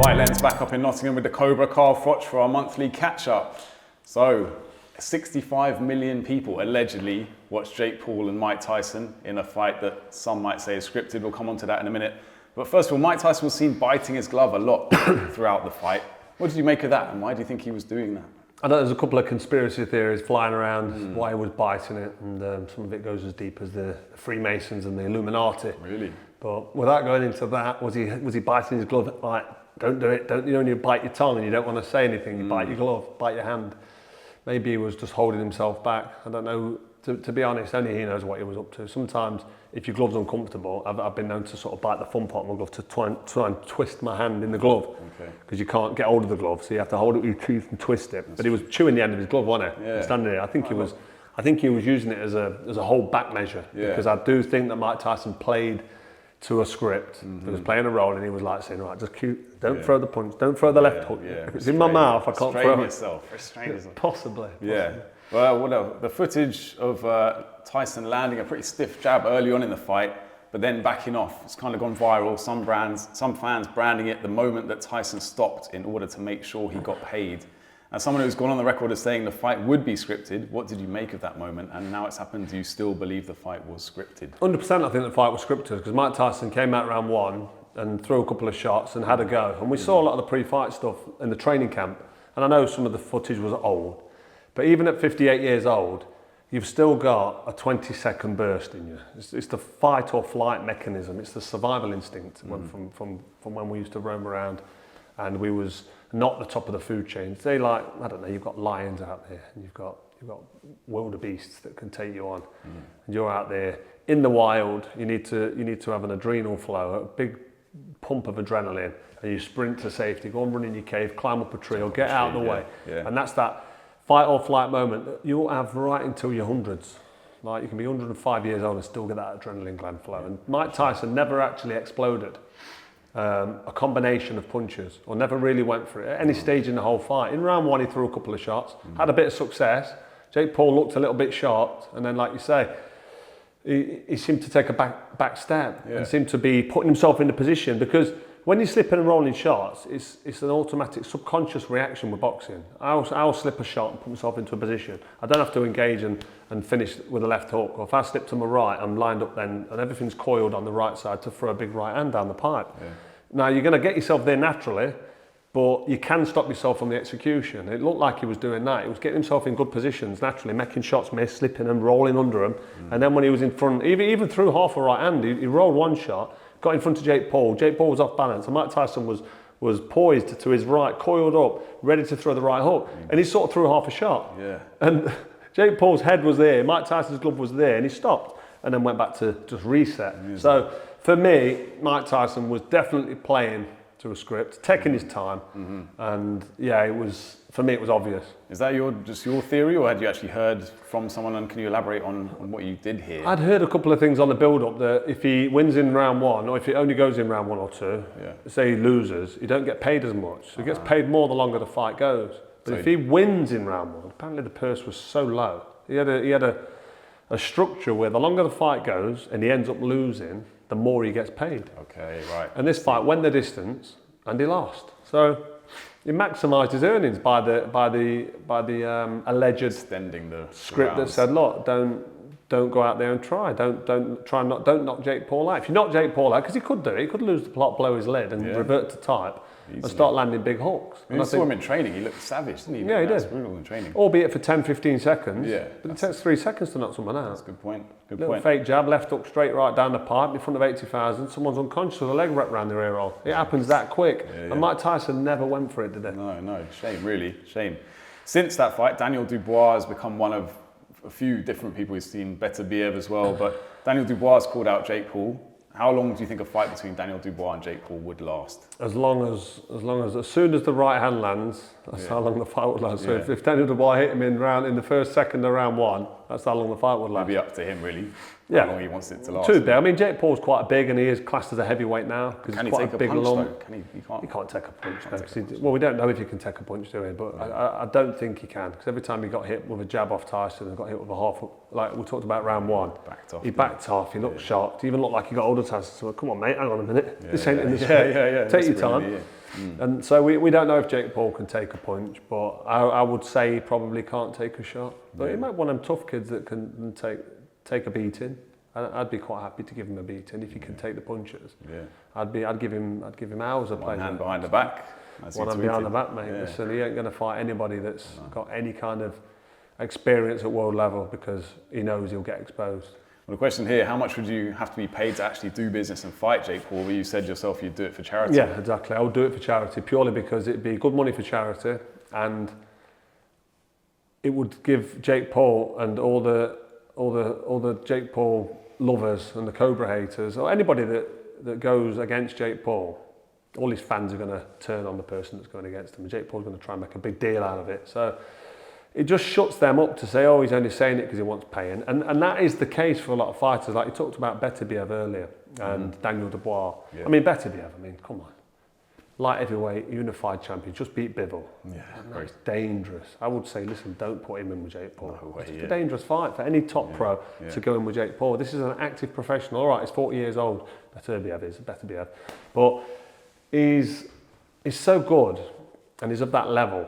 Fight Lens back up in Nottingham with the Cobra Carl Froch for our monthly catch-up. So, 65 million people allegedly watched Jake Paul and Mike Tyson in a fight that some might say is scripted. We'll come on to that in a minute. But first of all, Mike Tyson was seen biting his glove a lot throughout the fight. What did you make of that, and why do you think he was doing that? I know there's a couple of conspiracy theories flying around why he was biting it, and some of it goes as deep as the Freemasons and the Illuminati. Really? But without going into that, was he biting his glove like, don't do it, don't, you know, when you bite your tongue and you don't want to say anything, you bite your glove, bite your hand. Maybe he was just holding himself back. I don't know, to be honest, only he knows what he was up to. Sometimes, if your glove's uncomfortable, I've been known to sort of bite the thumb part of my glove to try and twist my hand in the glove. Because you can't get hold of the glove, so you have to hold it with your teeth and twist it. But he was chewing the end of his glove, wasn't he? Yeah. Standing there. I think he was using it as a hold back measure. Yeah. Because I do think that Mike Tyson played to a script. He was playing a role, and he was like saying, right, just don't throw the punch, don't throw the left hook. If it's in my mouth, I can't throw it. Restrain yourself. Possibly. Yeah. Well, the footage of Tyson landing a pretty stiff jab early on in the fight, but then backing off, it's kind of gone viral. Some fans branding it the moment that Tyson stopped in order to make sure he got paid. As someone who's gone on the record as saying the fight would be scripted, what did you make of that moment? And now it's happened, do you still believe the fight was scripted? 100% I think the fight was scripted, because Mike Tyson came out round one and threw a couple of shots and had a go. And we saw a lot of the pre-fight stuff in the training camp. And I know some of the footage was old, but even at 58 years old, you've still got a 20-second burst in you. It's the fight or flight mechanism. It's the survival instinct from when we used to roam around and we was not the top of the food chain. Say like, I don't know, you've got lions out there and you've got wildebeests that can take you on. And you're out there in the wild. You need to have an adrenal flow, a big pump of adrenaline, and you sprint to safety, go and run in your cave, climb up a tree or get out of the way. Yeah. And that's that fight or flight moment that you'll have right until your hundreds. Like you can be 105 years old and still get that adrenaline gland flow. And Mike Tyson never actually exploded a combination of punches, or never really went for it at any stage in the whole fight. In round one, he threw a couple of shots, had a bit of success. Jake Paul looked a little bit shocked, and then, like you say, he seemed to take a back step and seemed to be putting himself in the position, because when you're slipping and rolling shots, it's an automatic subconscious reaction with boxing. I'll slip a shot and put myself into a position. I don't have to engage and finish with a left hook. Or if I slip to my right, I'm lined up then and everything's coiled on the right side to throw a big right hand down the pipe. Yeah. Now you're going to get yourself there naturally, but you can stop yourself from the execution. It looked like he was doing that. He was getting himself in good positions naturally, making shots miss, slipping and rolling under them. And then when he was in front, even through half a right hand, he rolled one shot, got in front of Jake Paul. Jake Paul was off balance, and Mike Tyson was poised to his right, coiled up, ready to throw the right hook, and he sort of threw half a shot. Yeah. And Jake Paul's head was there, Mike Tyson's glove was there, and he stopped, and then went back to just reset. So for me, Mike Tyson was definitely playing to a script, taking his time, and yeah, for me it was obvious. Is that just your theory, or had you actually heard from someone, and can you elaborate on what you did hear? I'd heard a couple of things on the build-up that if he wins in round one, or if he only goes in round one or two, say he loses, he don't get paid as much. So he gets paid more the longer the fight goes. But if he wins in round one, apparently the purse was so low. He had a structure where the longer the fight goes and he ends up losing, the more he gets paid. Okay, right. And this fight went the distance and he lost. So he maximised his earnings by the alleged extending the script that said, look, don't go out there and try. Don't knock Jake Paul out. If you knock Jake Paul out, because he could do it, he could lose the plot, blow his lid and revert to type. Easily. And start landing big hooks. You saw him in training, he looked savage, didn't he? Yeah, he did. Brutal in training. Albeit for 10-15 seconds, but it takes 3 seconds to knock someone out. That's a good point. Little fake jab, left hook straight right down the pipe in front of 80,000, someone's unconscious with a leg wrapped around their ear roll. It happens that quick. And Mike Tyson never went for it, did he? No, shame, really, shame. Since that fight, Daniel Dubois has become one of a few different people. We've seen Beterbiev as well, but Daniel Dubois has called out Jake Paul. How long do you think a fight between Daniel Dubois and Jake Paul would last? As soon as the right hand lands, that's how long the fight would last. So if Daniel Dubois hit him in the first second of round one, that's how long the fight would last. It'd be up to him really. How long he wants it to last. Too big. I mean, Jake Paul's quite big, and he is classed as a heavyweight now. Can he take a punch though? He can't take a punch. Well, we don't know if he can take a punch, do we? But I don't think he can, because every time he got hit with a jab off Tyson and got hit with a half, like we talked about round one, he backed off. He looked shocked. He even looked like he got older. Tyson. So come on, mate, hang on a minute. This ain't in the script. Take your time. And so we don't know if Jake Paul can take a punch, but I would say he probably can't take a shot. But he might be one of them tough kids that can take a beating. I'd be quite happy to give him a beating if he can take the punches. Yeah. I'd give him hours of pleasure. One hand behind the back. One hand behind the back, mate. Yeah. Listen, he ain't going to fight anybody that's got any kind of experience at world level because he knows he'll get exposed. Well, the question here, how much would you have to be paid to actually do business and fight Jake Paul? Well, you said yourself you'd do it for charity. Yeah, exactly. I would do it for charity purely because it'd be good money for charity and it would give Jake Paul and all the Jake Paul lovers and the Cobra haters or anybody that goes against Jake Paul, all his fans are going to turn on the person that's going against him. And Jake Paul's going to try and make a big deal out of it. So it just shuts them up to say, oh, he's only saying it because he wants paying. And that is the case for a lot of fighters. Like you talked about Beterbiev earlier and Daniel Dubois. Yeah. I mean, Beterbiev, come on. Light heavyweight, unified champion, just beat Bivol. Yeah, it's dangerous. I would say, listen, don't put him in with Jake Paul. No way, it's a dangerous fight for any top pro to go in with Jake Paul. This is an active professional. All right, he's 40 years old. Beterbiev. But he's so good and he's of that level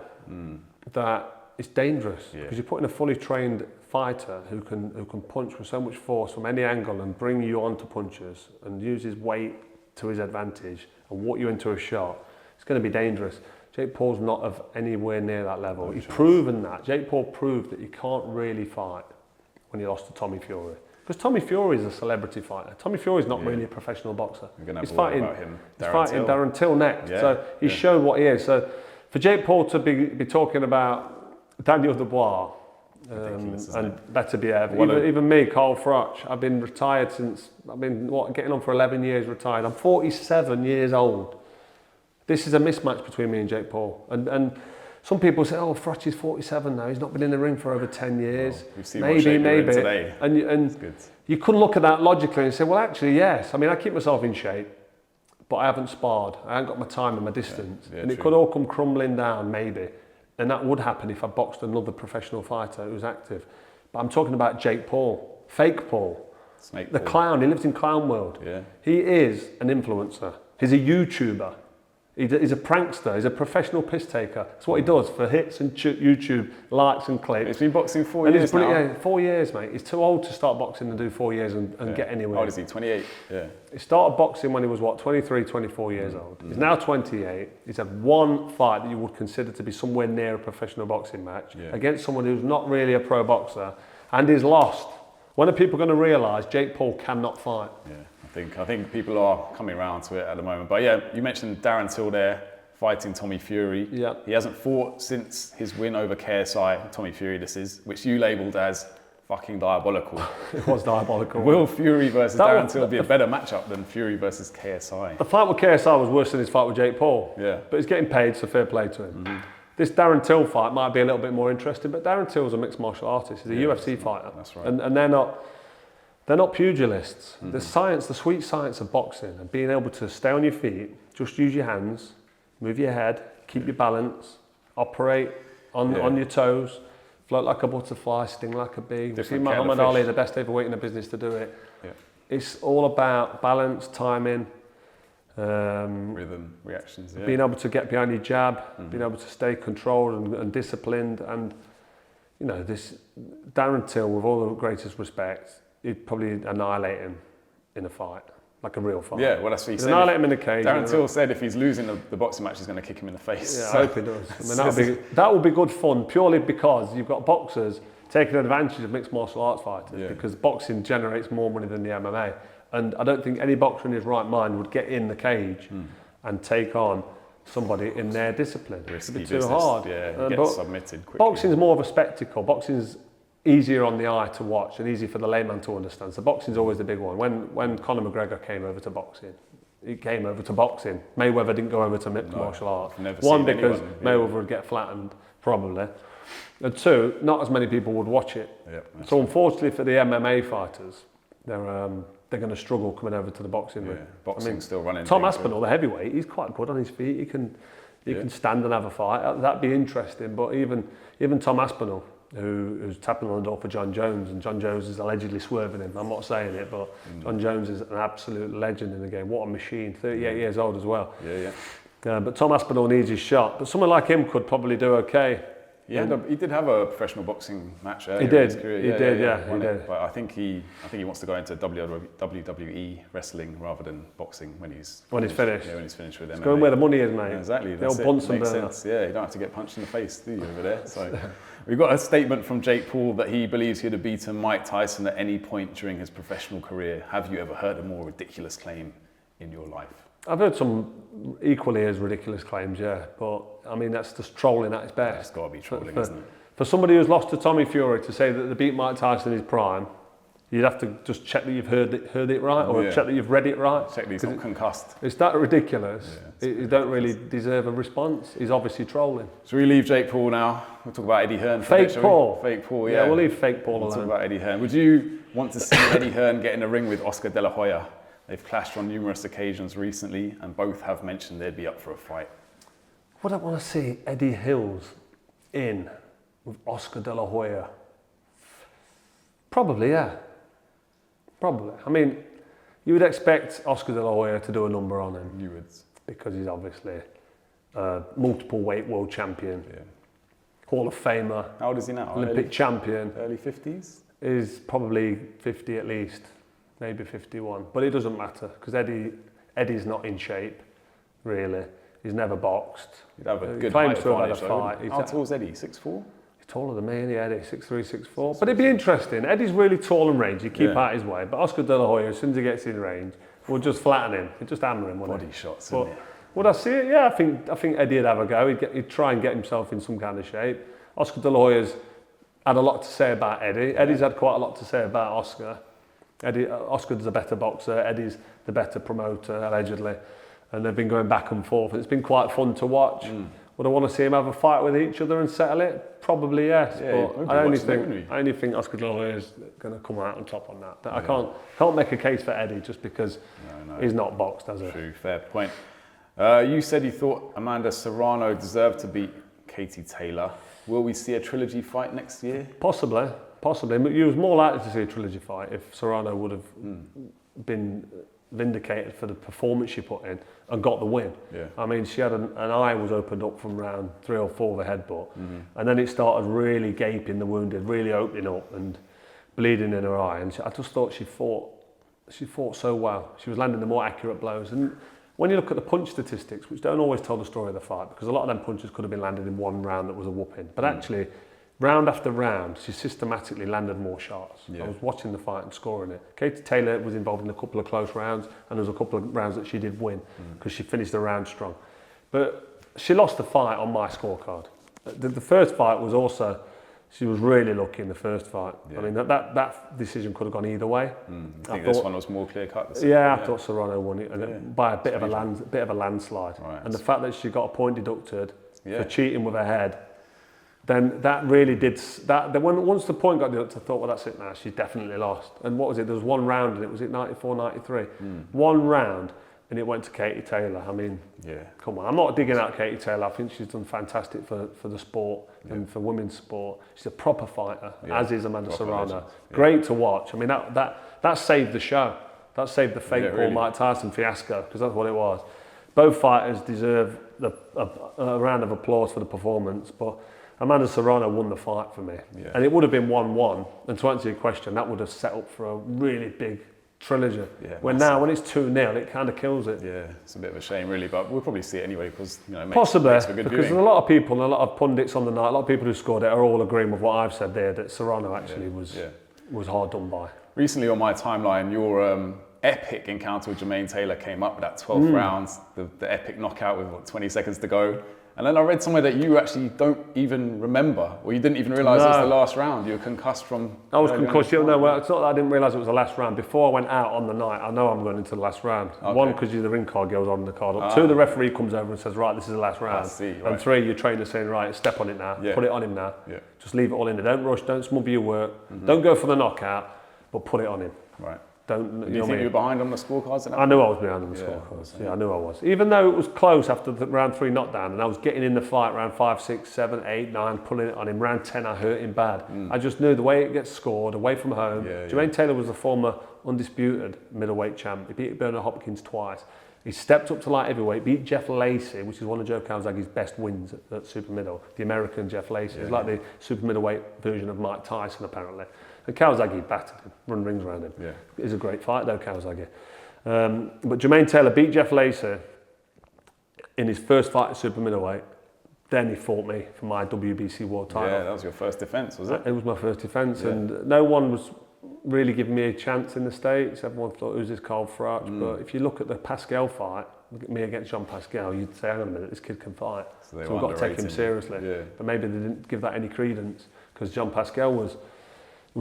that it's dangerous because you're putting a fully trained fighter who can punch with so much force from any angle and bring you onto punches and use his weight to his advantage and walk you into a shot. It's going to be dangerous. Jake Paul's not of anywhere near that level. No He's chance. proven that. Jake Paul proved that you can't really fight when he lost to Tommy Fury. Because Tommy Fury is a celebrity fighter. Tommy Fury's not really a professional boxer. We're going to have He's a lot fighting, about him. he's fighting Darren Till next. Yeah. So he's shown what he is. So for Jake Paul to be talking about Daniel Dubois and Beterbiev, even me, Carl Froch, I've been retired since, getting on for 11 years retired. I'm 47 years old. This is a mismatch between me and Jake Paul. And some people say, oh, Froch is 47 now, he's not been in the ring for over 10 years. We've seen maybe. Today. And you could look at that logically and say, well, actually, yes. I mean, I keep myself in shape, but I haven't sparred. I haven't got my time and my distance. And it could all come crumbling down, maybe. And that would happen if I boxed another professional fighter who's active. But I'm talking about Jake Paul, fake Paul, Snake the Paul. clown. He lives in clown world. Yeah. He is an influencer. He's a YouTuber. He's a prankster. He's a professional piss taker. That's what he does for hits and YouTube likes and clicks. He's been boxing 4 years now. Yeah, 4 years, mate. He's too old to start boxing and do 4 years and get anywhere. How old is he? 28? Yeah. He started boxing when he was, 23, 24 years old. He's now 28. He's had one fight that you would consider to be somewhere near a professional boxing match against someone who's not really a pro boxer and is lost. When are people going to realise Jake Paul cannot fight? Yeah. I think people are coming around to it at the moment. But yeah, you mentioned Darren Till there fighting Tommy Fury. Yeah. He hasn't fought since his win over KSI, Tommy Fury this is, which you labelled as fucking diabolical. It was diabolical. Will Fury versus Darren Till be a better matchup than Fury versus KSI? The fight with KSI was worse than his fight with Jake Paul. Yeah. But he's getting paid, so fair play to him. This Darren Till fight might be a little bit more interesting, but Darren Till's a mixed martial artist. He's a UFC fighter. That's right. And they're not pugilists. The science, the sweet science of boxing and being able to stay on your feet, just use your hands, move your head, keep your balance, operate on your toes, float like a butterfly, sting like a bee. We've seen Muhammad Ali, the best heavyweight in the business to do it. Yeah. It's all about balance, timing, rhythm, reactions. Yeah. Being able to get behind your jab, being able to stay controlled and disciplined. And, this Darren Till, with all the greatest respect, he'd probably annihilate him in a fight, like a real fight. Yeah, well, that's what he said. Annihilate him in the cage. Darren Till said if he's losing the boxing match, he's going to kick him in the face. Yeah, I hope he does. I mean, that would be good fun, purely because you've got boxers taking advantage of mixed martial arts fighters, because boxing generates more money than the MMA. And I don't think any boxer in his right mind would get in the cage and take on somebody in their discipline. Risky It'd be too hard. Yeah, get submitted quickly. Boxing's more of a spectacle. Boxing's easier on the eye to watch and easy for the layman to understand. So boxing's always the big one. When Conor McGregor came over to boxing, he came over to boxing. Mayweather didn't go over to mixed martial arts. One, because Mayweather would get flattened, probably. And two, not as many people would watch it. So unfortunately for the MMA fighters, they're going to struggle coming over to the boxing ring. Boxing's still running. Tom Aspinall, the heavyweight, he's quite good on his feet. He can stand and have a fight. That'd be interesting. But even Tom Aspinall, who's tapping on the door for John Jones, and John Jones is allegedly swerving him. I'm not saying it, but John Jones is an absolute legend in the game. What a machine! 38 years old as well. But Tom Aspinall needs his shot. But someone like him could probably do okay. He did have a professional boxing match earlier He did. in his career. He did. But I think he wants to go into WWE wrestling rather than boxing when he's finished. Yeah, when he's finished with MMA. It's going where the money is, mate. Yeah, exactly. The old Bunsen Makes burner. sense. Yeah, you don't have to get punched in the face, do you, over there? So we've got a statement from Jake Paul that he believes he'd have beaten Mike Tyson at any point during his professional career. Have you ever heard a more ridiculous claim in your life? I've heard some equally as ridiculous claims, yeah. But, I mean, that's just trolling at its best. It's got to be trolling, isn't it? For somebody who's lost to Tommy Fury to say that they beat Mike Tyson in his prime, you'd have to just check that you've heard it right, or check that you've read it right. Check that he's not concussed. It's that ridiculous. You don't really deserve a response. He's obviously trolling. Should we leave Jake Paul now? We'll talk about Eddie Hearn. Fake Paul. Fake Paul, yeah. We'll leave fake Paul alone. We'll talk about Eddie Hearn. Would you want to see Eddie Hearn get in a ring with Oscar De La Hoya? They've clashed on numerous occasions recently, and both have mentioned they'd be up for a fight. Would I want to see Eddie Hills in with Oscar De La Hoya? Probably, yeah. Probably. I mean, you would expect Oscar De La Hoya to do a number on him. You would. Because he's obviously a multiple weight world champion, Hall of Famer. How old is he now? Olympic champion. Early 50s? Is probably 50 at least, maybe 51. But it doesn't matter because Eddie's not in shape, really. He's never boxed. He'd have a good claims height to have had a advantage, fight. How tall is Eddie? 6'4"? He's taller than me, isn't he, Eddie? 6'3", 6'4". But it'd be interesting. Eddie's really tall and rangy. Keep out his way. But Oscar De La Hoya, as soon as he gets in range, we'll just flatten him. We'll just hammer him. Body shots, but isn't it? would I see it? Yeah, I think Eddie'd have a go. He'd try and get himself in some kind of shape. Oscar De La Hoya's had a lot to say about Eddie. Eddie's had quite a lot to say about Oscar. Oscar's a better boxer. Eddie's the better promoter, allegedly. And they've been going back and forth. It's been quite fun to watch. Would I want to see him have a fight with each other and settle it? Probably yes. But I only think Oscar De La Hoya is going to come out on top on that. I can't make a case for Eddie just because he's not boxed, has he? True, fair point. You said you thought Amanda Serrano deserved to beat Katie Taylor. Will we see a trilogy fight next year? Possibly. But you was more likely to see a trilogy fight if Serrano would have been vindicated for the performance she put in and got the win. Yeah. I mean, she had an eye was opened up from round 3 or 4 with a headbutt, and then it started really gaping, the wounded, really opening up and bleeding in her eye. And I just thought she fought so well. She was landing the more accurate blows. And when you look at the punch statistics, which don't always tell the story of the fight, because a lot of them punches could have been landed in one round that was a whooping, but actually, round after round, she systematically landed more shots. I was watching the fight and scoring it. Katie Taylor was involved in a couple of close rounds, and there was a couple of rounds that she did win because she finished the round strong. But she lost the fight on my scorecard. The first fight was also, she was really lucky in the first fight. Yeah. I mean, that decision could have gone either way. I think this one was more clear cut. I thought Serrano won it by a bit of a landslide. Right. And the fact that she got a point deducted for cheating with her head, then that really did that. Once the point got deducted, I thought, well, that's it now. She's definitely lost. And what was it? There was one round, and it was 94, 93. One round, and it went to Katie Taylor. I mean, come on. I'm not digging out Katie Taylor. I think she's done fantastic for the sport and for women's sport. She's a proper fighter, as is Amanda Serrano. Great to watch. I mean, that saved the show. That saved the fake Paul Mike Tyson fiasco, because that's what it was. Both fighters deserve a round of applause for the performance, but Amanda Serrano won the fight for me. Yeah. And it would have been 1-1. And to answer your question, that would have set up for a really big trilogy. Yeah, when it's 2-0, it kind of kills it. Yeah, it's a bit of a shame, really, but we'll probably see it anyway because it makes possibly for good because viewing. There's a lot of people, a lot of pundits on the night, a lot of people who scored it are all agreeing with what I've said there, that Serrano actually was hard done by. Recently on my timeline, your epic encounter with Jermaine Taylor came up with that 12th round, the epic knockout with 20 seconds to go. And then I read somewhere that you actually don't even remember, or you didn't even realise it was the last round. You were concussed from... I was concussed. Well, it's not that I didn't realise it was the last round. Before I went out on the night, I know I'm going into the last round. Okay. 1, because the ring card goes on the card up. 2, the referee comes over and says, right, this is the last round. And 3, your trainer's saying, right, step on it now. Put it on him now. Just leave it all in there. Don't rush, don't smother your work. Don't go for the knockout, but put it on him. Right. Don't. Do you think you were behind on the scorecards? I knew I was behind on the scorecards. Yeah, I knew I was. Even though it was close after the round 3 knockdown, and I was getting in the fight round 5, 6, 7, 8, 9, pulling it on him. Round 10, I hurt him bad. I just knew the way it gets scored, away from home. Jermaine Taylor was the former undisputed middleweight champ. He beat Bernard Hopkins twice. He stepped up to light heavyweight, beat Jeff Lacey, which is one of Joe Calzaghe's best wins at super middle. The American Jeff Lacey. He's like the super middleweight version of Mike Tyson, apparently. And Calzaghe battered him, run rings around him. Yeah. He's a great fight, though, Calzaghe. But Jermaine Taylor beat Jeff Lacey in his first fight at super middleweight. Then he fought me for my WBC world title. Yeah, that was your first defence, was it? It was my first defence, and no one was really giving me a chance in the States. Everyone thought, who's this Carl Froch? But if you look at the Pascal fight, look at me against Jean Pascal, you'd say, hang on a minute, this kid can fight. So we've got to take him seriously. Yeah. But maybe they didn't give that any credence, because Jean Pascal was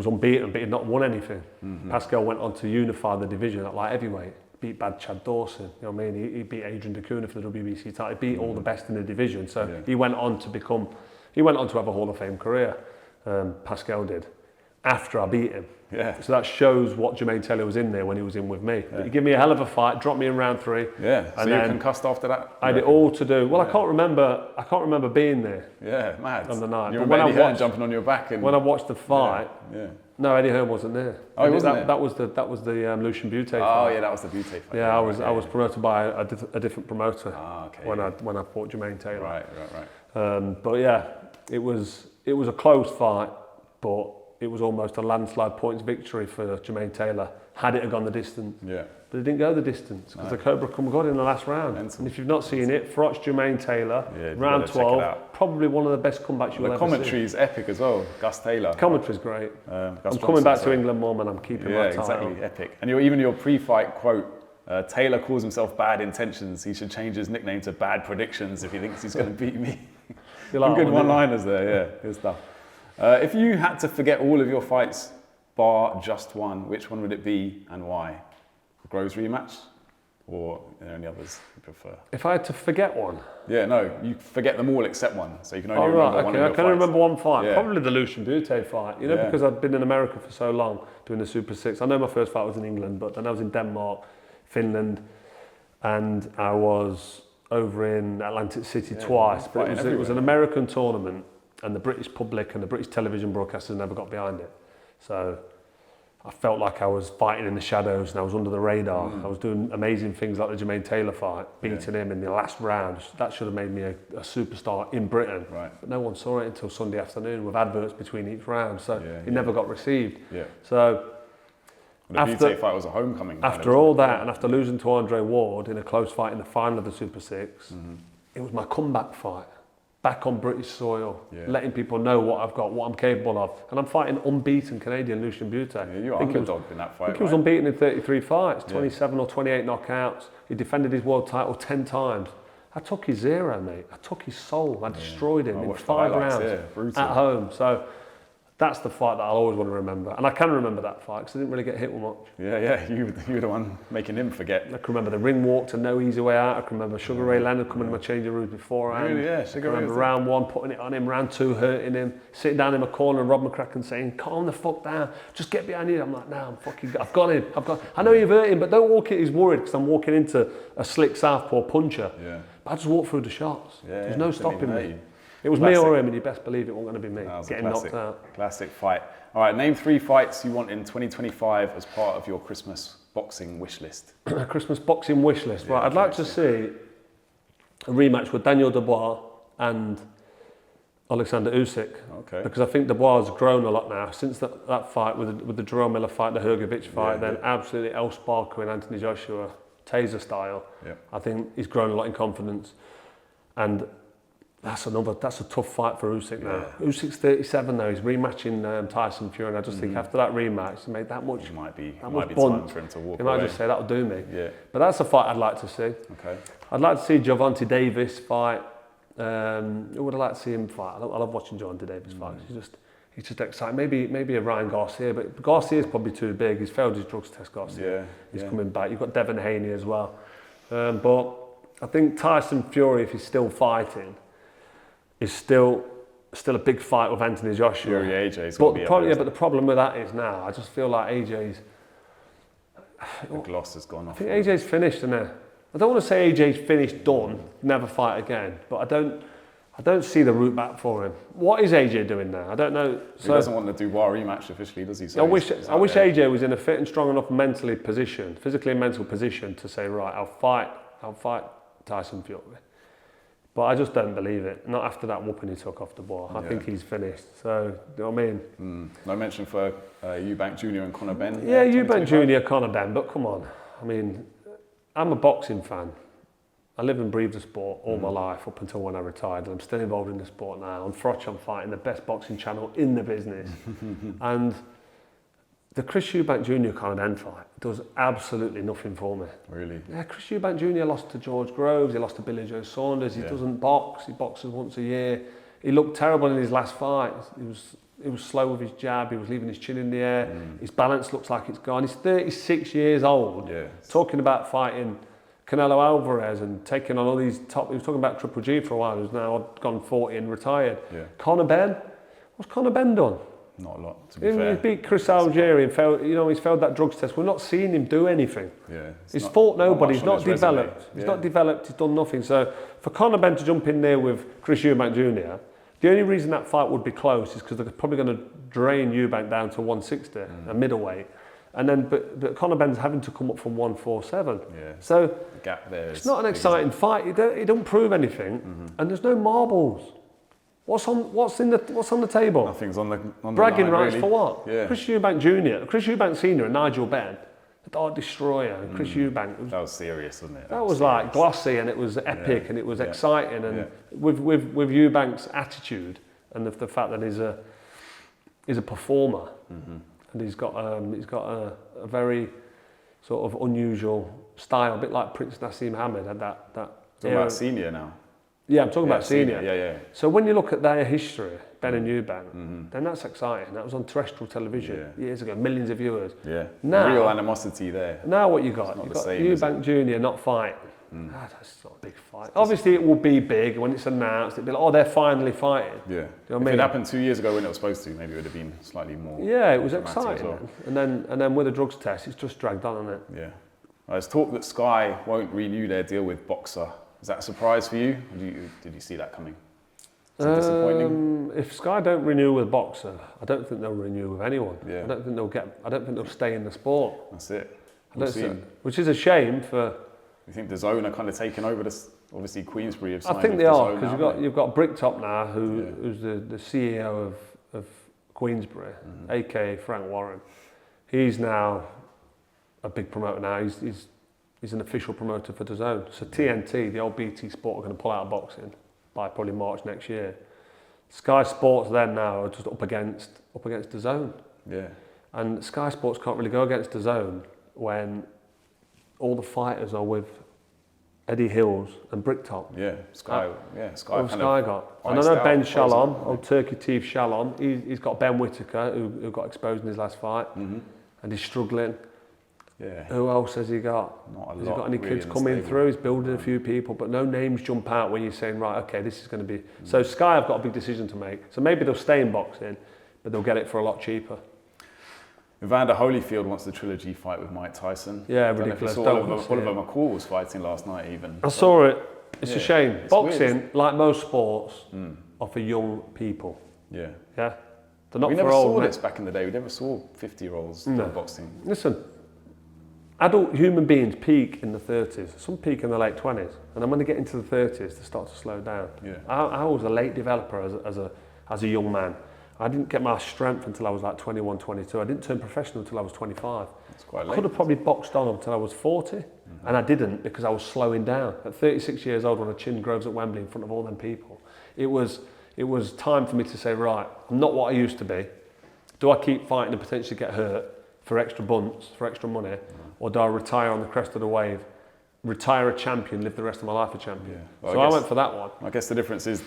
unbeaten, but he'd not won anything. Pascal went on to unify the division at light heavyweight, beat bad Chad Dawson, you know what I mean? He beat Adrian D'Cunha for the WBC title, he beat all the best in the division. So he went on to have a Hall of Fame career, Pascal did, after I beat him. Yeah. So that shows what Jermaine Taylor was in there when he was in with me. Yeah. He gave me a hell of a fight, dropped me in round 3. Yeah. So you were concussed after that? I had it all to do. Well, I can't remember being there. Yeah, mad. On the night. You remember Eddie Hearn jumping on your back and when I watched the fight. Yeah. No, Eddie Hearn wasn't there. Oh, he wasn't there? That was the Lucian Butte fight. Oh, yeah, that was the Butte fight. Yeah, I was promoted by a different promoter. Okay. When I fought Jermaine Taylor. Right. But yeah, it was a close fight, but it was almost a landslide points victory for Jermaine Taylor, had it gone the distance. Yeah. But it didn't go the distance, because the Cobra got in the last round. And if you've not seen it, Froch, Jermaine Taylor, round 12, probably one of the best comebacks you'll ever see. The commentary is epic as well, Gus Taylor. Commentary's great. I'm coming back to England more, man, I'm keeping my title. Yeah, exactly, epic. And even your pre-fight quote, Taylor calls himself Bad Intentions, he should change his nickname to Bad Predictions if he thinks he's going to beat me. Some good one-liners there, yeah, good stuff. If you had to forget all of your fights, bar just one, which one would it be and why? The Groves rematch, or are there any others you prefer? If I had to forget one? Yeah, no, you forget them all except one, so you can only remember one of your I can only remember one fight, yeah. Probably the Lucian Butte fight, because I'd been in America for so long doing the Super 6. I know my first fight was in England, but then I was in Denmark, Finland, and I was over in Atlantic City twice. But it was an American tournament, and the British public and the British television broadcasters never got behind it. So I felt like I was fighting in the shadows and I was under the radar. I was doing amazing things like the Jermaine Taylor fight, beating him in the last round. That should have made me a superstar in Britain. Right. But no one saw it until Sunday afternoon with adverts between each round. So it never got received. Yeah. So the Butte fight was a homecoming. After all that, and after losing to Andre Ward in a close fight in the final of the Super 6, it was my comeback fight. Back on British soil, letting people know what I've got, what I'm capable of. And I'm fighting unbeaten Canadian Lucian Butte. Yeah, you are underdog in that fight, I think he was unbeaten in 33 fights, 27 or 28 knockouts. He defended his world title 10 times. I took his zero, mate. I took his soul. I destroyed him in 5 rounds at home. So that's the fight that I'll always want to remember. And I can remember that fight because I didn't really get hit with much. Yeah, you were the one making him forget. I can remember the ring walk to no easy way out. I can remember Sugar Ray Leonard coming in my changing room beforehand. Really, yeah. I can remember round 1 putting it on him, round 2 hurting him, sitting down in my corner and Rob McCracken saying, calm the fuck down, just get behind you. I'm like, nah, I've got him. I know you've hurt him, but don't walk in. He's worried because I'm walking into a slick southpaw puncher. Yeah. But I just walked through the shots. There's no stopping me. It was me or him, and you best believe it wasn't going to be me getting knocked out. Classic fight. All right, name 3 fights you want in 2025 as part of your Christmas boxing wish list. Christmas boxing wish list. Right, I'd like to see a rematch with Daniel Dubois and Alexander Usyk. Okay. Because I think Dubois has grown a lot now since that fight with the Jerome Miller fight, the Hrgovic fight, then absolutely El Sparker and Anthony Joshua, taser style. Yeah. I think he's grown a lot in confidence, and that's a tough fight for Usyk now. Usyk's 37 though, he's rematching Tyson Fury, and I just think after that rematch, he made that much. It might be time for him to walk away. He might just say, that'll do me. Yeah. But that's a fight I'd like to see. Okay. I'd like to see Gervonta Davis fight. Who would I like to see him fight? I love watching Gervonta Davis fight. He's just exciting. Maybe a Ryan Garcia, but Garcia's probably too big. He's failed his drugs test, Garcia. He's coming back. You've got Devin Haney as well. But I think Tyson Fury, if he's still fighting, is still a big fight with Anthony Joshua. Fury AJ's but the problem with that is now, I just feel like AJ's... The gloss has gone off. I think AJ's finished, isn't it? I don't want to say AJ's finished, done, never fight again, but I don't see the route back for him. What is AJ doing now? I don't know. He doesn't want the Dubois rematch officially, does he? So I wish AJ was in a fit and strong enough physically and mental position to say, right, I'll fight Tyson Fury. But I just don't believe it. Not after that whooping he took off the ball. I think he's finished. So, you know what I mean? No mention for Eubank Jr. and Conor Benn. Yeah, Eubank Jr., Conor Benn, but come on. I mean, I'm a boxing fan. I live and breathe the sport all my life up until when I retired, and I'm still involved in the sport now. On Froch, I'm fighting the best boxing channel in the business. And the Chris Eubank Jr. Conor Benn fight does absolutely nothing for me. Really? Yeah, Chris Eubank Jr. lost to George Groves, he lost to Billy Joe Saunders, he doesn't box, he boxes once a year. He looked terrible in his last fight. He was slow with his jab, he was leaving his chin in the air, his balance looks like it's gone. He's 36 years old, talking about fighting Canelo Alvarez and taking on all these top, he was talking about Triple G for a while, who's now gone 40 and retired. Yeah. Conor Benn, what's Conor Benn done? Not a lot, to be fair. He beat Chris Algieri and failed, he's failed that drugs test. We're not seeing him do anything. Yeah, he's fought nobody, he's not developed. Resume. He's not developed, he's done nothing. So for Conor Benn to jump in there with Chris Eubank Jr., the only reason that fight would be close is because they're probably going to drain Eubank down to 160, a middleweight. And then, but Conor Benn's having to come up from 147. Yeah. So the gap there it's not an exciting fight. He don't prove anything, and there's no marbles. What's on the table? Nothing's on the bragging line, rights really. for what? Yeah. Chris Eubank Jr., Chris Eubank Sr. and Nigel Benn, the Art Destroyer, and Chris Eubank. That was serious, wasn't it? That was like glossy, and it was epic, and it was exciting, and with Eubank's attitude and the fact that he's a performer, and he's got a very sort of unusual style, a bit like Prince Nassim Hamed had that. Talking about senior now. Yeah, I'm talking about senior. Yeah. So when you look at their history, Ben and Eubank, then that's exciting. That was on terrestrial television years ago, millions of viewers. Yeah. Now, real animosity there. Now what you got? You've got Eubank Jr. not fighting. That's not a big fight. Obviously it will be big when it's announced. It'll be like, oh, they're finally fighting. Yeah. You know what I mean? If it happened 2 years ago when it was supposed to, maybe it would have been slightly more. Yeah, it was exciting. Well. And then with the drugs test, it's just dragged on, isn't it? Yeah. There's talk that Sky won't renew their deal with Boxer. Is that a surprise for you? Or did you see that coming? Is it disappointing? If Sky don't renew with Boxer, I don't think they'll renew with anyone. Yeah. I don't think they'll stay in the sport. That's it. Which is a shame for. You think the Zone are kind of taking over this? Obviously, Queensbury have signed. I think they are, because you've got Bricktop now, who's the CEO of Queensbury, aka Frank Warren. He's now a big promoter now. He's an official promoter for the Zone. So TNT, the old BT Sport, are going to pull out of boxing by probably March next year. Sky Sports then now are just up against the Zone. Yeah. And Sky Sports can't really go against the Zone when all the fighters are with Eddie Hills and Bricktop. Yeah, Sky. Sky got. And I know Ben Shalom, old Turkey Teeth Shalom. He's got Ben Whittaker, who got exposed in his last fight, and he's struggling. Yeah. Who else has he got? Not a lot. Has he got any kids coming through? He's building a few people, but no names jump out when you're saying, right, okay, this is going to be. So Sky have got a big decision to make. So maybe they'll stay in boxing, but they'll get it for a lot cheaper. Evander Holyfield wants the trilogy fight with Mike Tyson. Yeah, ridiculous. Oliver McCall was fighting last night even. I saw it. It's a shame. Boxing, like most sports, are for young people. Yeah. Yeah. They're not we for never old. saw this back in the day. We never saw 50-year-olds doing boxing. Listen, adult human beings peak in the 30s. Some peak in the late 20s. And then when they get into the 30s, they start to slow down. Yeah. I was a late developer as a young man. I didn't get my strength until I was like 21, 22. I didn't turn professional until I was 25. That's quite late. I could have probably boxed on until I was 40, and I didn't because I was slowing down. At 36 years old, when I chinned Groves at Wembley in front of all them people, it was time for me to say, right, I'm not what I used to be. Do I keep fighting and potentially get hurt for extra bunts, for extra money, or do I retire on the crest of the wave, retire a champion, live the rest of my life a champion? Yeah. Well, so I went for that one. I guess the difference is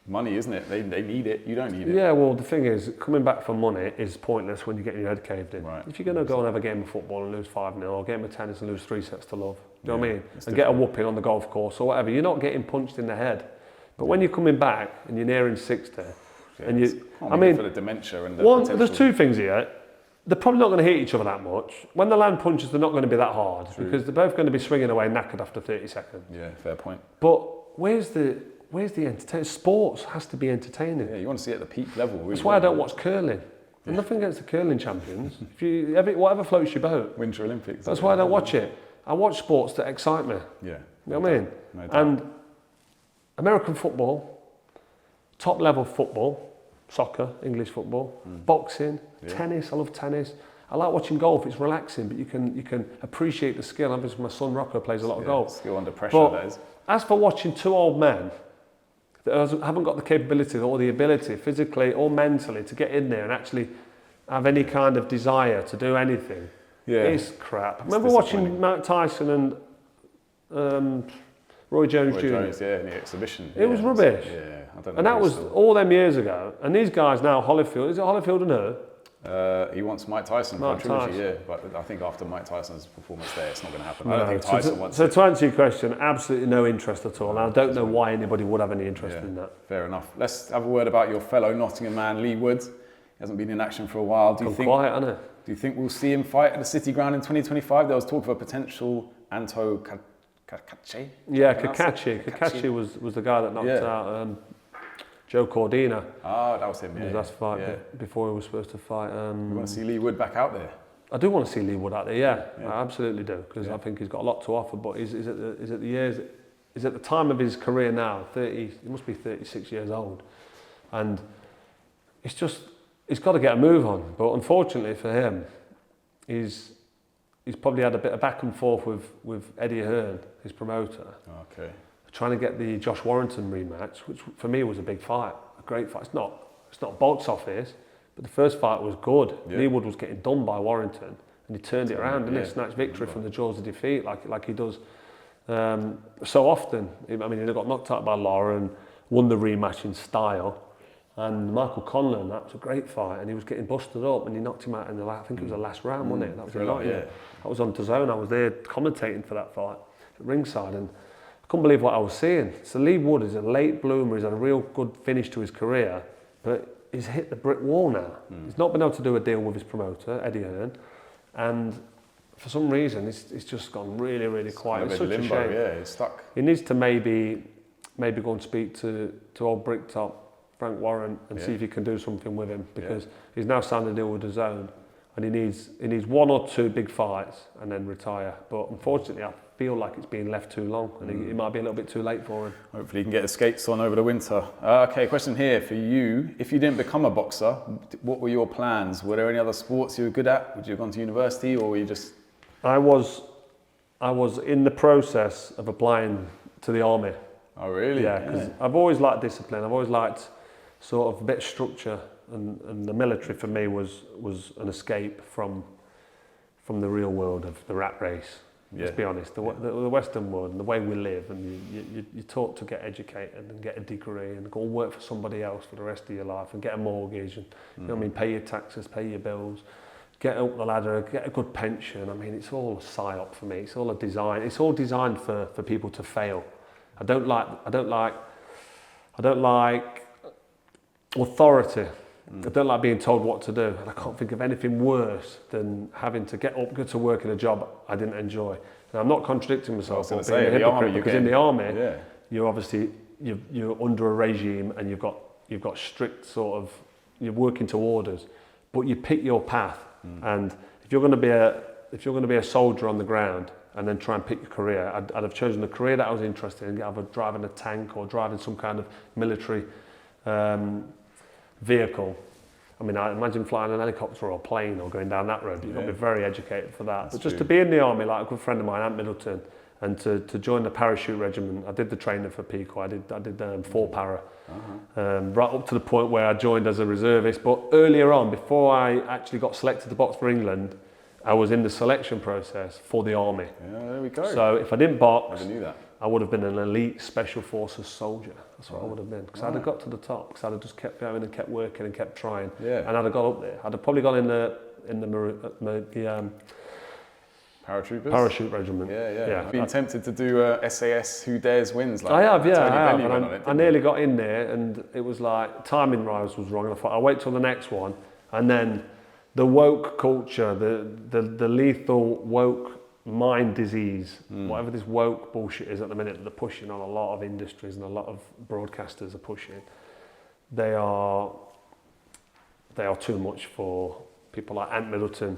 money, isn't it? They need it, you don't need it. Yeah, well, the thing is, coming back for money is pointless when you're getting your head caved in. Right. If you're going to go and have a game of football and lose 5-0, or a game of tennis and lose 3 sets to love, do you know what I mean? And get a whooping on the golf course or whatever, you're not getting punched in the head. But when you're coming back and you're nearing 60, and you, I mean, for the dementia and the potential. There's two things here. They're probably not going to hit each other that much. When they land punches, they're not going to be that hard because they're both going to be swinging away knackered after 30 seconds. Yeah, fair point. But where's the entertainment? Sports has to be entertaining. Yeah, you want to see it at the peak level. Really. That's why I don't watch curling. Yeah. Nothing against the curling champions. Whatever floats your boat. Winter Olympics. That's why I don't watch it. I watch sports that excite me. Yeah. You know what I mean? No doubt. And American football, top level football, soccer, English football, boxing, tennis. I love tennis. I like watching golf. It's relaxing, but you can appreciate the skill. Obviously, my son Rocco plays a lot of golf. Skill under pressure, But that is. as for watching two old men that haven't got the capability or the ability, physically or mentally, to get in there and actually have any kind of desire to do anything, it's crap. I remember watching Mike Tyson and Roy Jones Jr. In the exhibition. It was rubbish. Yeah, I don't know. And that was all them years ago. And these guys now, Holyfield, is it Holyfield and who? He wants Mike Tyson for a trilogy, but I think after Mike Tyson's performance there, it's not going to happen. I don't think Tyson wants it. So to answer your question, absolutely no interest at all. And I don't know why anybody would have any interest in that. Fair enough. Let's have a word about your fellow Nottingham man, Lee Wood. He hasn't been in action for a while. Do you think we'll see him fight at the City Ground in 2025? There was talk of a potential Anto Cacace. Yeah, Cacace was the guy that knocked out Joe Cordina. Oh, that was him. His last fight before he was supposed to fight. You want to see Lee Wood back out there? I do want to see Lee Wood out there. Yeah. I absolutely do, because I think he's got a lot to offer. But he's at the time of his career now. He must be 36 years old, and he's got to get a move on. But unfortunately for him, he's probably had a bit of back and forth with Eddie Hearn, his promoter. Okay. Trying to get the Josh Warrington rematch, which for me was a big fight, a great fight. It's not box office, but the first fight was good. Yeah. Lee Wood was getting done by Warrington, and he turned it around, and he snatched victory from the jaws of defeat, like he does so often. I mean, he got knocked out by Lara and won the rematch in style. And Michael Conlon, that was a great fight, and he was getting busted up, and he knocked him out in I think it was the last round, wasn't it? That was That was on DAZN. I was there commentating for that fight at ringside, and I couldn't believe what I was seeing. So Lee Wood is a late bloomer. He's had a real good finish to his career, but he's hit the brick wall now. He's not been able to do a deal with his promoter, Eddie Hearn, and for some reason, it's just gone really, really quiet. It's such a shame. Yeah, he's stuck. He needs to maybe go and speak to old Bricktop, Frank Warren, and see if he can do something with him, because he's now signed a deal with DAZN, and he needs one or two big fights and then retire. But unfortunately, I feel like it's been left too long, and it might be a little bit too late for him. Hopefully he can get the skates on over the winter. Okay, question here for you. If you didn't become a boxer, what were your plans? Were there any other sports you were good at? Would you have gone to university, or were you just... I was in the process of applying to the army. Oh, really? Yeah, because I've always liked discipline. I've always liked sort of a bit of structure, and the military for me was an escape from the real world of the rat race. Let's be honest, the Western world and the way we live, and you're taught to get educated and get a degree and go and work for somebody else for the rest of your life and get a mortgage and you know what I mean, pay your taxes, pay your bills, get up the ladder, get a good pension. I mean, it's all a psyop for me. It's all a design. It's all designed for people to fail. I don't like authority. I don't like being told what to do, and I can't think of anything worse than having to get up, go to work in a job I didn't enjoy. And I'm not contradicting myself or being a hypocrite, because in the army, you're obviously you're under a regime, and you've got strict sort of, you're working to orders, but you pick your path. And if you're going to be a soldier on the ground and then try and pick your career, I'd have chosen a career that I was interested in, either driving a tank or driving some kind of military vehicle. I mean, I imagine flying an helicopter or a plane or going down that road. You've got to be very educated for that. But just to be in the army, like a good friend of mine, Ant Middleton, and to join the parachute regiment. I did the training for PICO. I did 4 para, right up to the point where I joined as a reservist. But earlier on, before I actually got selected to box for England, I was in the selection process for the army. Yeah, there we go. So if I didn't box, I never knew that. I would have been an elite special forces soldier. That's what I would have been. Because I'd have got to the top. Because I'd have just kept going and kept working and kept trying. Yeah. And I'd have got up there. I'd have probably gone in the parachute regiment. Yeah. I've been tempted to do SAS Who Dares Wins. Like I have. And I nearly got in there, and it was like timing wise was wrong. I thought I'll wait till the next one, and then the woke culture, the lethal woke mind disease, whatever this woke bullshit is at the minute that they're pushing on a lot of industries and a lot of broadcasters are pushing, they are too much for people like Ant Middleton,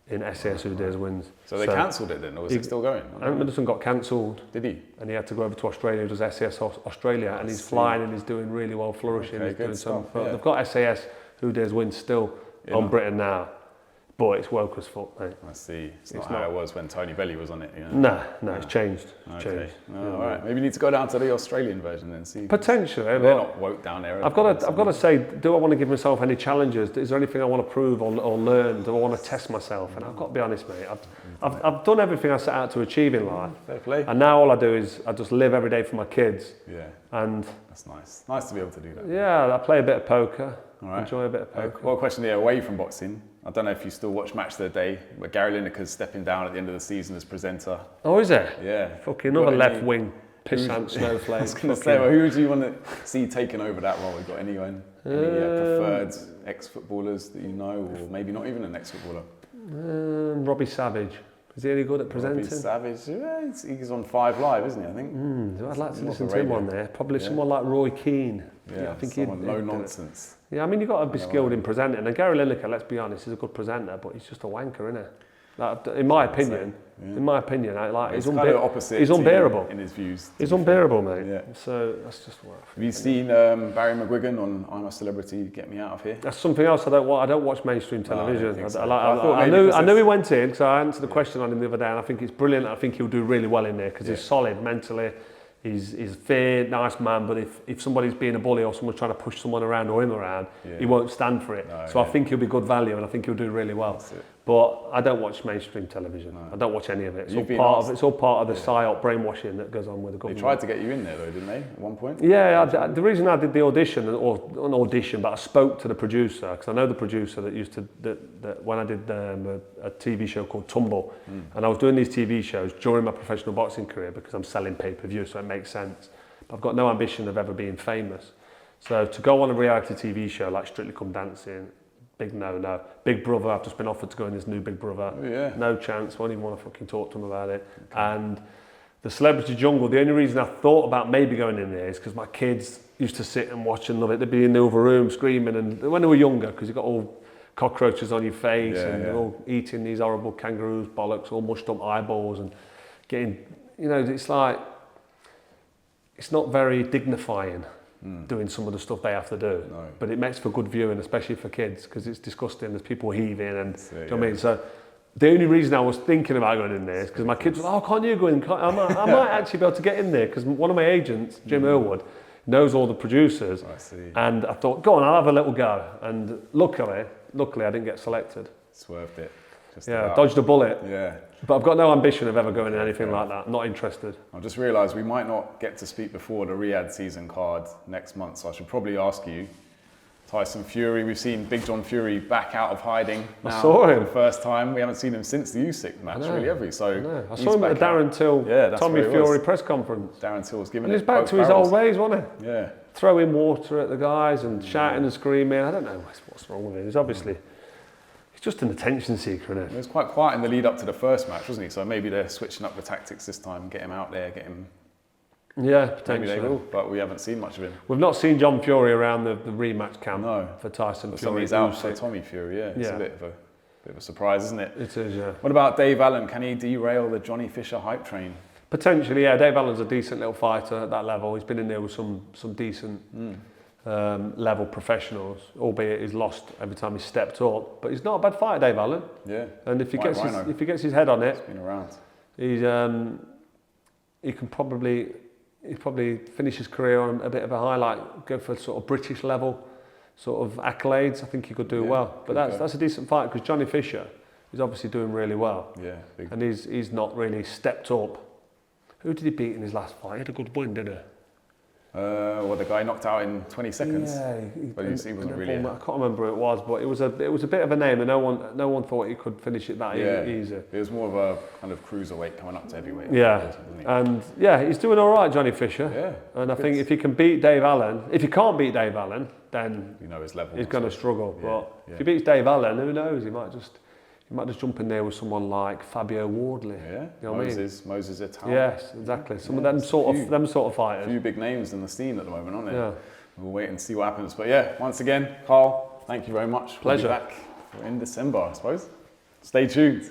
in SAS who dares wins. So they cancelled it then, or was it still going? Aaron Middleton got cancelled. Did he? And he had to go over to Australia, he does SAS Australia, and he's flying and he's doing really well, flourishing. Okay, he's doing good stuff, some, They've got SAS who dares win still on Britain now. But it's woke as fuck, mate. I see. It's not how it was when Tony Belly was on it. You know? No, it's changed. It's okay. changed. All right. Maybe you need to go down to the Australian version then. See. Potentially. They're not woke down there. I've got to say, do I want to give myself any challenges? Is there anything I want to prove or learn? Do I want to test myself? And I've got to be honest, mate. I've done everything I set out to achieve in life. Fair play. And now all I do is I just live every day for my kids. Yeah. And that's nice. Nice to be able to do that. Yeah, I play a bit of poker. All right. Enjoy a bit of poker. Well, a question here away from boxing. I don't know if you still watch Match of the Day, where Gary Lineker's stepping down at the end of the season as presenter. Oh, is it? Yeah. Fucking another left wing pissant snowflake. I was going to say, well, who would you want to see taking over that role? We've got anyone? Any preferred ex-footballers that you know, or maybe not even an ex-footballer? Robbie Savage. Is he any good at presenting? Robbie Savage, yeah, he's on 5 Live, isn't he, I think? I'd like to listen to him on there. Probably someone like Roy Keane. Yeah, I think someone no nonsense. Yeah, I mean, you've got to be skilled in presenting. And Gary Lineker, let's be honest, he's a good presenter, but he's just a wanker, isn't he? Like, in my opinion, he's kind of opposite. He's unbearable in his views. He's unbearable, mate. Yeah. So that's just what. Have you seen Barry McGuigan on I'm a Celebrity? Get me out of here. That's something else I don't watch. I don't watch mainstream television. I knew he went in because I answered the question on him the other day, and I think it's brilliant. I think he'll do really well in there because he's solid mentally. He's a fair, nice man, but if somebody's being a bully or someone's trying to push someone around or him around, he won't stand for it. I think he'll be good value, and I think he'll do really well. But I don't watch mainstream television. I don't watch any of it. It's all part of the psyop brainwashing that goes on with the government. They tried to get you in there though, didn't they, at one point? Yeah, the reason I did the audition, or an audition, but I spoke to the producer, because I know the producer that used to, that when I did a TV show called Tumble, and I was doing these TV shows during my professional boxing career because I'm selling pay-per-view, so it makes sense. But I've got no ambition of ever being famous. So to go on a reality TV show like Strictly Come Dancing, big no. Big Brother, I've just been offered to go in this new Big Brother. Oh, yeah. No chance, won't even want to fucking talk to them about it. Okay. And the Celebrity Jungle, the only reason I thought about maybe going in there is because my kids used to sit and watch and love it. They'd be in the other room screaming, and when they were younger, because you've got all cockroaches on your face and they're all eating these horrible kangaroos, bollocks, all mushed up eyeballs and getting, it's like, it's not very dignifying. Doing some of the stuff they have to do, but it makes for good viewing, especially for kids, because it's disgusting. There's people heaving, and do you know what I mean? So the only reason I was thinking about going in there is because my kids were like, "Oh, can't you go in? I might actually be able to get in there," because one of my agents, Jim Irwood, knows all the producers, and I thought, "Go on, I'll have a little go." And luckily, I didn't get selected. Swerved it. Dodged a bullet. Yeah. But I've got no ambition of ever going in anything like that. Not interested. I just realised we might not get to speak before the Riyadh season card next month, so I should probably ask you, Tyson Fury. We've seen Big John Fury back out of hiding now. I saw him for the first time. We haven't seen him since the USYK match, really, have we? So I saw him at the Darren Till Tommy Fury press conference. Darren Till was giving it. And he's back to his old ways, wasn't he? Yeah. Throwing water at the guys and shouting and screaming. I don't know what's wrong with him. He's obviously. Just an attention seeker, isn't it? It was quite quiet in the lead up to the first match, wasn't he? So maybe they're switching up the tactics this time, get him out there, get him. Yeah, potentially. Maybe they will, but we haven't seen much of him. We've not seen John Fury around the rematch camp for Tyson but Fury. Somebody's out for Tommy Fury, It's a bit of a surprise, isn't it? It is, yeah. What about Dave Allen? Can he derail the Johnny Fisher hype train? Potentially, yeah. Dave Allen's a decent little fighter at that level. He's been in there with some decent. Level professionals, albeit he's lost every time he's stepped up. But he's not a bad fighter, Dave Allen. Yeah. And if he gets his head on it, he's been around. He can probably finish his career on a bit of a highlight, go for sort of British level sort of accolades. I think he could do well. But that's a decent fight because Johnny Fisher is obviously doing really well. Yeah. And he's not really stepped up. Who did he beat in his last fight? He had a good win, didn't he? The guy knocked out in 20 seconds. Yeah, but he wasn't really. I can't remember who it was, but it was a bit of a name, and no one thought he could finish it that easy. It was more of a kind of cruiserweight coming up to heavyweight. Yeah, he's doing all right, Johnny Fisher. Yeah, and I think if he can beat Dave Allen, if he can't beat Dave Allen, then his level. He's going to struggle. But if he beats Dave Allen, who knows? He might just jump in there with someone like Fabio Wardley. Yeah, you know Moses Ital. Yes, exactly. Some of them sort of fighters. A few big names in the scene at the moment, aren't there? Yeah. We'll wait and see what happens. But yeah, once again, Carl, thank you very much. Pleasure. We'll be back in December, I suppose. Stay tuned.